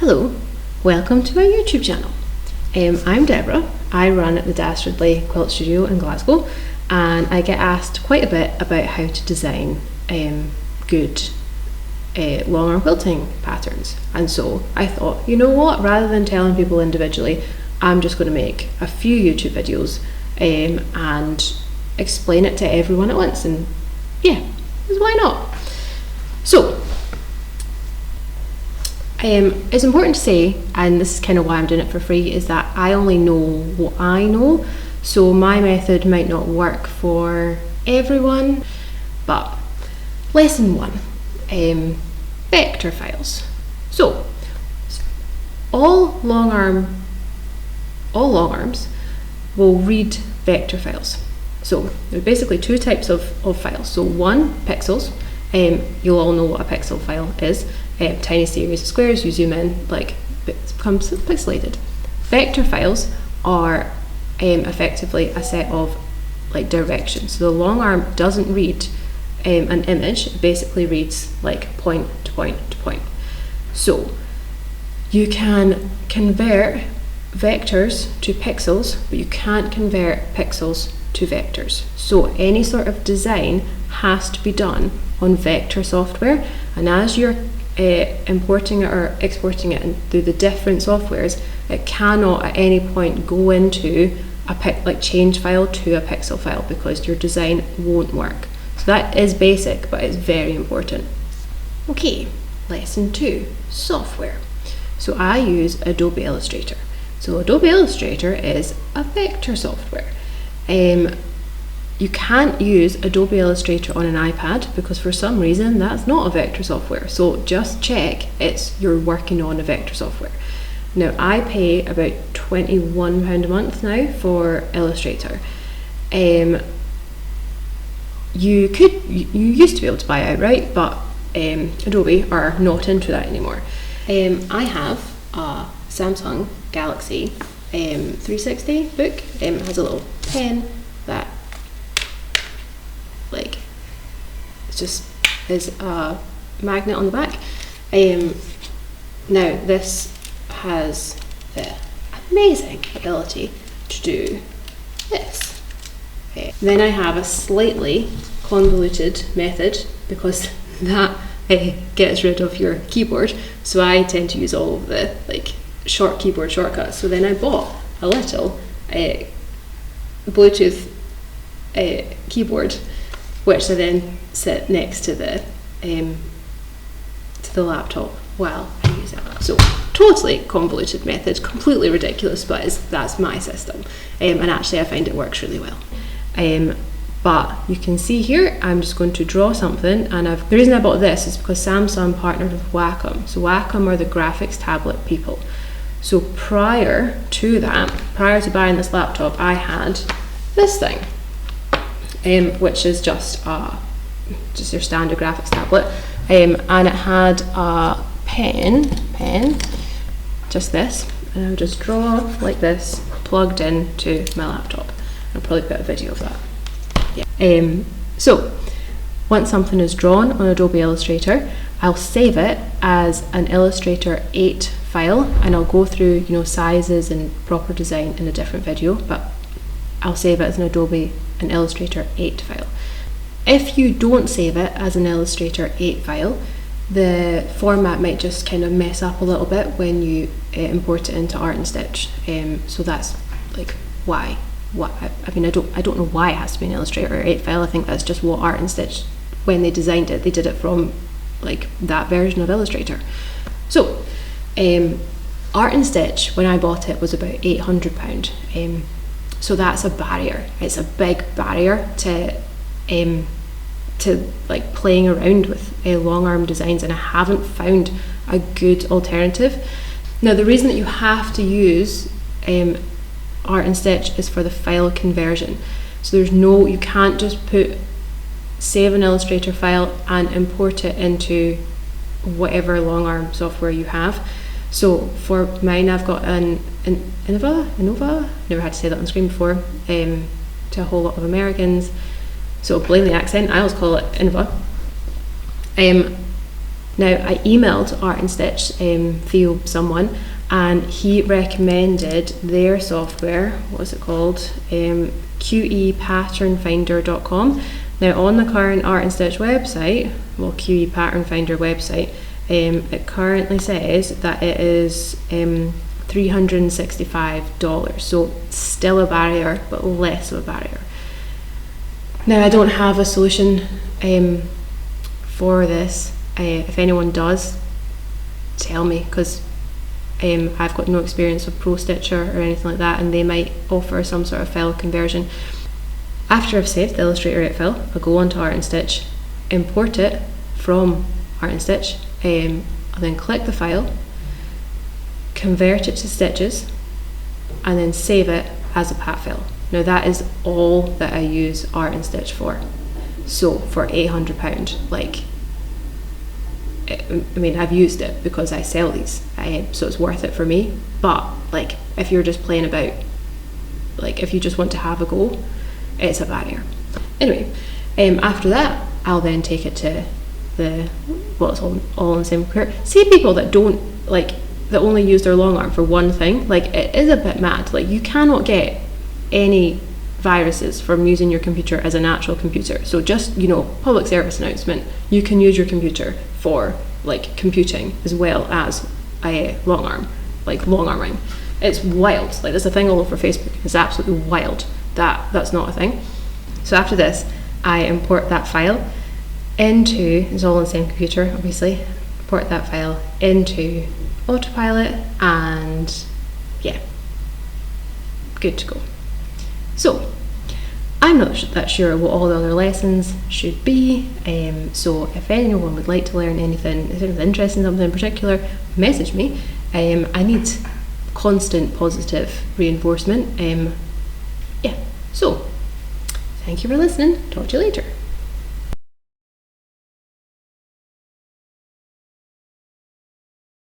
Hello, welcome to my YouTube channel. I'm Deborah. I run the Dastardly Quilt Studio in Glasgow, and I get asked quite a bit about how to design good long arm quilting patterns. And so I thought, you know what, rather than telling people individually, I'm just going to make a few YouTube videos and explain it to everyone at once. And yeah, why not? So it's important to say, and this is kind of why I'm doing it for free, is that I only know what I know, so my method might not work for everyone. But lesson 1, vector files. So all long arms will read vector files. So there are basically two types of files. So one, pixels. You'll all know what a pixel file is. Tiny series of squares, you zoom in, like it becomes pixelated. Vector files are effectively a set of like directions. So the long arm doesn't read an image, it basically reads like point to point to point. So you can convert vectors to pixels, but you can't convert pixels to vectors. So any sort of design has to be done on vector software, and as you're importing it or exporting it through the different softwares, it cannot at any point go into a change file to a pixel file, because your design won't work. So that is basic, but it's very important. Okay, lesson 2, software. So I use Adobe Illustrator. So Adobe Illustrator is a vector software. You can't use Adobe Illustrator on an iPad because for some reason that's not a vector software. So just check you're working on a vector software. Now I pay about £21 a month now for Illustrator. You used to be able to buy it outright, but Adobe are not into that anymore. I have a Samsung Galaxy 360 book. It has a little pen that is a magnet on the back. Now this has the amazing ability to do this. Then I have a slightly convoluted method because that gets rid of your keyboard, so I tend to use all of the short keyboard shortcuts. So then I bought a little Bluetooth keyboard, which I then sit next to the laptop while I use it. So totally convoluted method, completely ridiculous, but that's my system, and actually I find it works really well. But you can see here, I'm just going to draw something, and the reason I bought this is because Samsung partnered with Wacom. So Wacom are the graphics tablet people. So prior to buying this laptop, I had this thing, which is just your standard graphics tablet, and it had a pen, just this, and I would just draw like this, plugged into my laptop. I'll probably put a video of that. Yeah. So once something is drawn on Adobe Illustrator, I'll save it as an Illustrator 8 file, and I'll go through sizes and proper design in a different video, but I'll save it as an Illustrator 8 file. If you don't save it as an Illustrator 8 file, the format might just kind of mess up a little bit when you import it into Art and Stitch. So that's why. I mean, I don't know why it has to be an Illustrator 8 file. I think that's just what Art and Stitch, when they designed it, they did it from that version of Illustrator. So Art and Stitch, when I bought it, was about £800. So that's a barrier. It's a big barrier to playing around with long arm designs, and I haven't found a good alternative. Now the reason that you have to use Art and Stitch is for the file conversion. So you can't just save an Illustrator file and import it into whatever long arm software you have. So for mine, I've got an Innova, never had to say that on screen before, to a whole lot of Americans, so blame the accent, I always call it Innova. Now, I emailed Art and Stitch, Theo someone, and he recommended their software. What's it called? QEPatternFinder.com. Now, on the current Art and Stitch website, well, QE Pattern Finder website, it currently says that it is $365, so still a barrier, but less of a barrier. Now, I don't have a solution for this. If anyone does, tell me, because I've got no experience with Pro Stitcher or anything like that, and they might offer some sort of file conversion. After I've saved the Illustrator 8 file, I'll go on to Art and Stitch, import it from Art and Stitch, I'll then click the file, convert it to stitches, and then save it as a pat file. Now that is all that I use Art and Stitch for. So for £800, like, I mean, I've used it because I sell these, so it's worth it for me. But like, if you're just playing about, like if you just want to have a go, it's a barrier. Anyway, after that, I'll then take it to the, well, it's all in the same computer. See, people that don't, like, that only use their long arm for one thing, like, it is a bit mad. Like, you cannot get any viruses from using your computer as an actual computer. So just, you know, public service announcement, you can use your computer for like computing as well as a long arm, like long arming. It's wild. Like, there's a thing all over Facebook. It's absolutely wild that that's not a thing. So after this, I import that file into, it's all on the same computer obviously, import that file into AutoPilot, and yeah, good to go. So I'm not that sure what all the other lessons should be, so if anyone would like to learn anything, if anyone's interested in something in particular, message me. I need constant positive reinforcement. Yeah, so thank you for listening. Talk to you later.